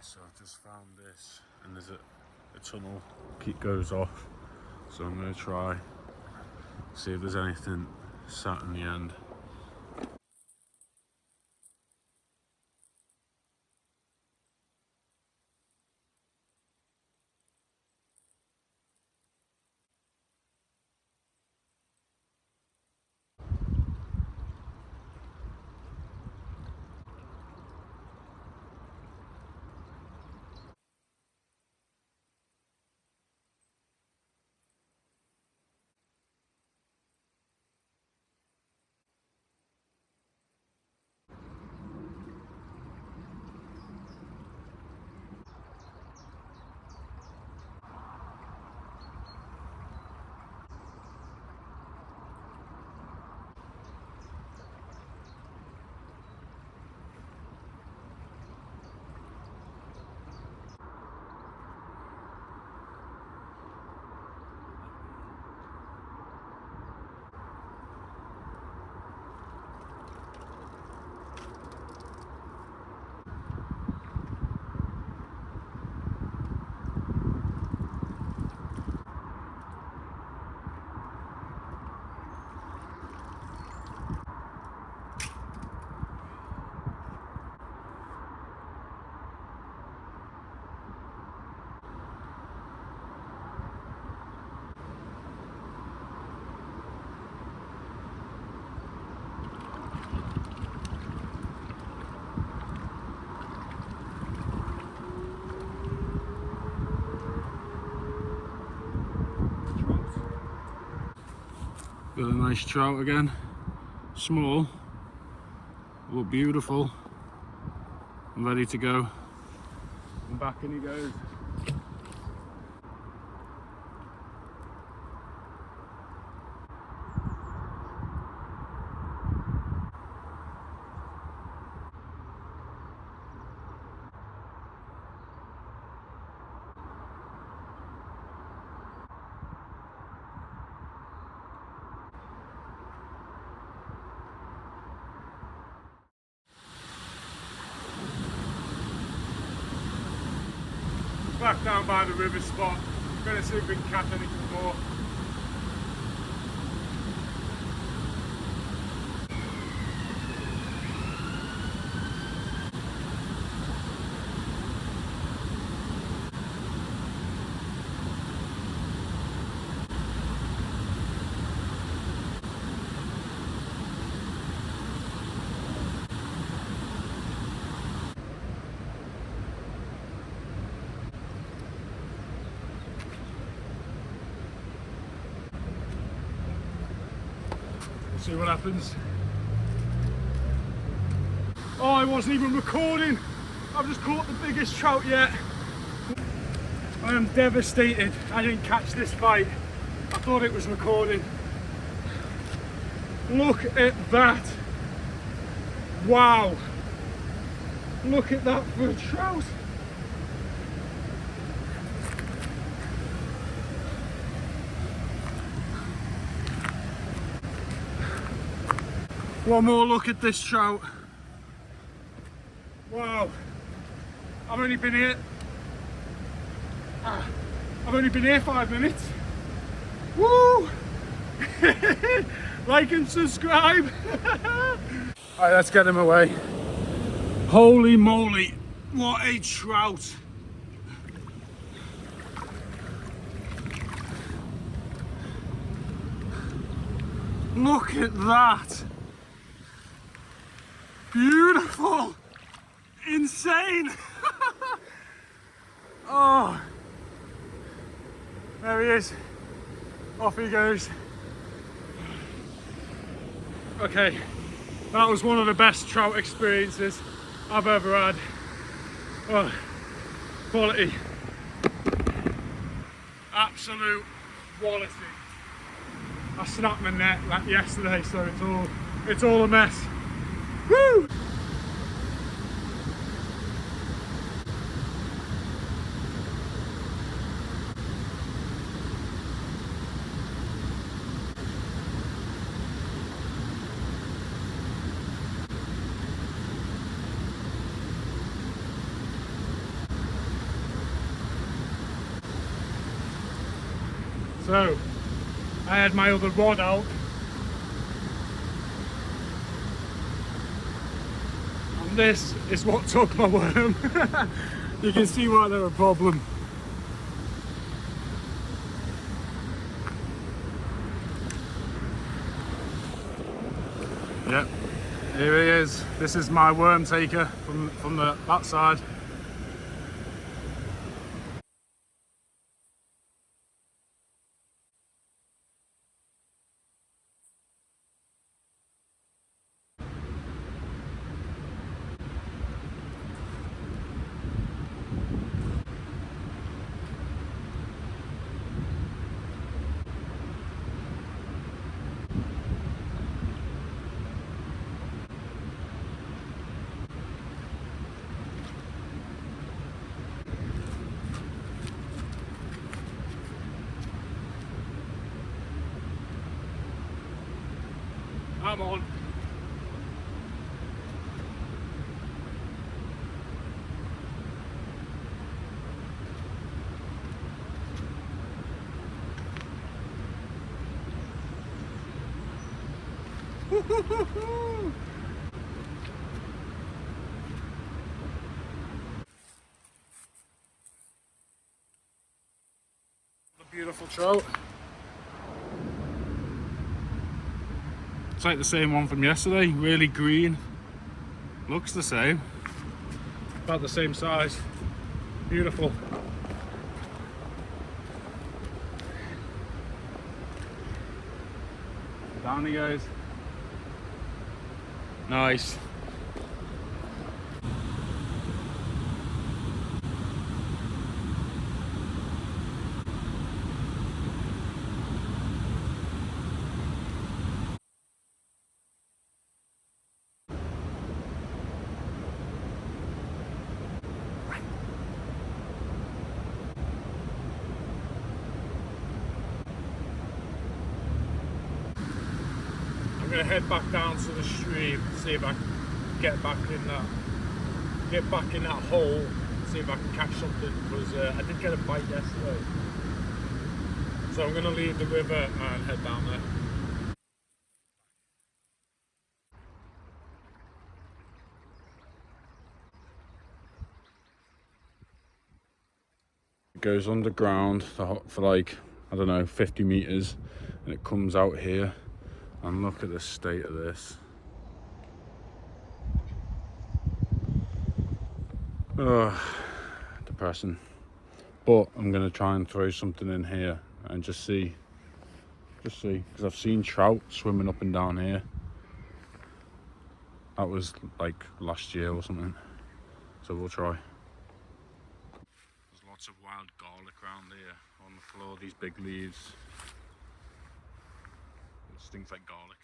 So I've just found this, and there's a tunnel goes off, so I'm going to try see if there's anything sat in the end. Got a nice trout again, small, but beautiful, and ready to go. And back in he goes. Back down by the river spot. Gonna see if we can catch anything more. See what happens. Oh, I wasn't even recording. I've just caught the biggest trout yet. I am devastated I didn't catch this fight. I thought it was recording. Look at that. Wow. Look at that for a trout. One more look at this trout. Wow. I've only been here 5 minutes. Woo! Like and subscribe. Alright, let's get him away. Holy moly, what a trout. Look at that. Beautiful, insane. Oh, there he is, off he goes. Okay, that was one of the best trout experiences I've ever had. Oh, quality, absolute quality. I snapped my net like yesterday, so it's all a mess. Woo! So I had my other rod out, and this is what took my worm. You can see why they're a problem. Yep, here he is. This is my worm taker from that side. I'm on. A beautiful trout. It's like the same one from yesterday, really green. Looks the same. About the same size. Beautiful. Down he goes. Nice. I'm gonna head back down to the stream, see if I can get back in that hole, see if I can catch something, because I did get a bite yesterday. So I'm gonna leave the river and head down there. It goes underground for like, I don't know, 50 meters, and it comes out here. And look at the state of this. Depressing. But I'm gonna try and throw something in here and just see, because I've seen trout swimming up and down here. That was like last year or something. So we'll try. There's lots of wild garlic around here on the floor, these big leaves. It stinks like garlic.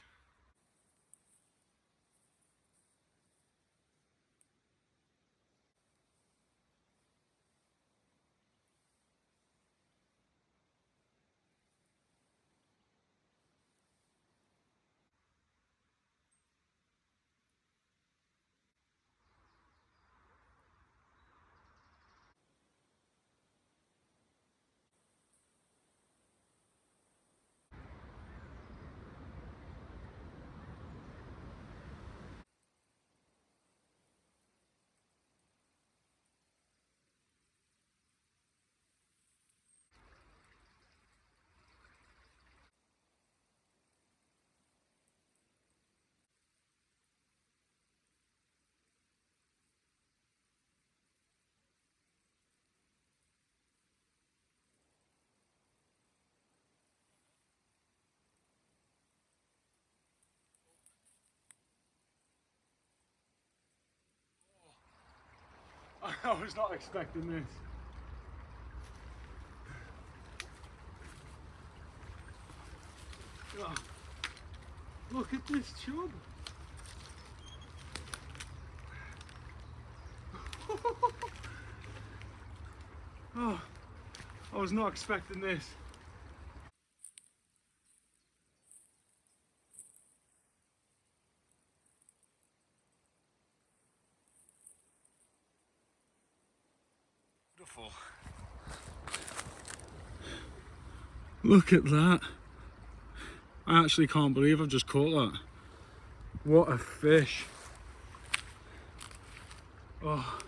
I was not expecting this. Oh, look at this chub. Oh, I was not expecting this. Beautiful. Look at that. I actually can't believe I've just caught that. What a fish. Oh,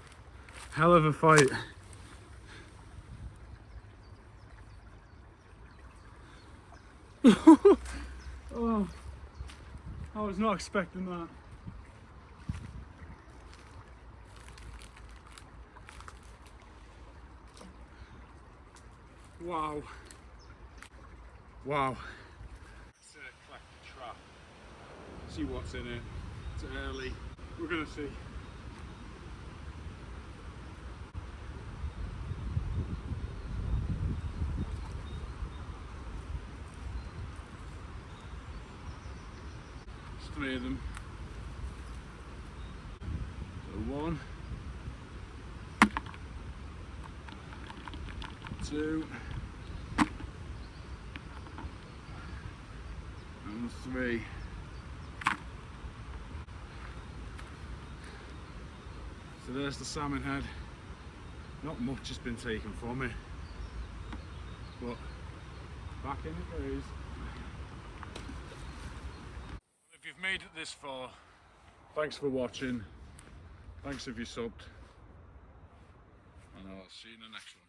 hell of a fight. Oh, I was not expecting that. Wow. Wow. Let's collect the trap. See what's in it. It's early. We're gonna see. There's 3 of them. So 1, 2, and 3. So there's the salmon head. Not much has been taken from it, but back in it goes. If you've made it this far, thanks for watching. Thanks if you subbed, and I'll see you in the next one.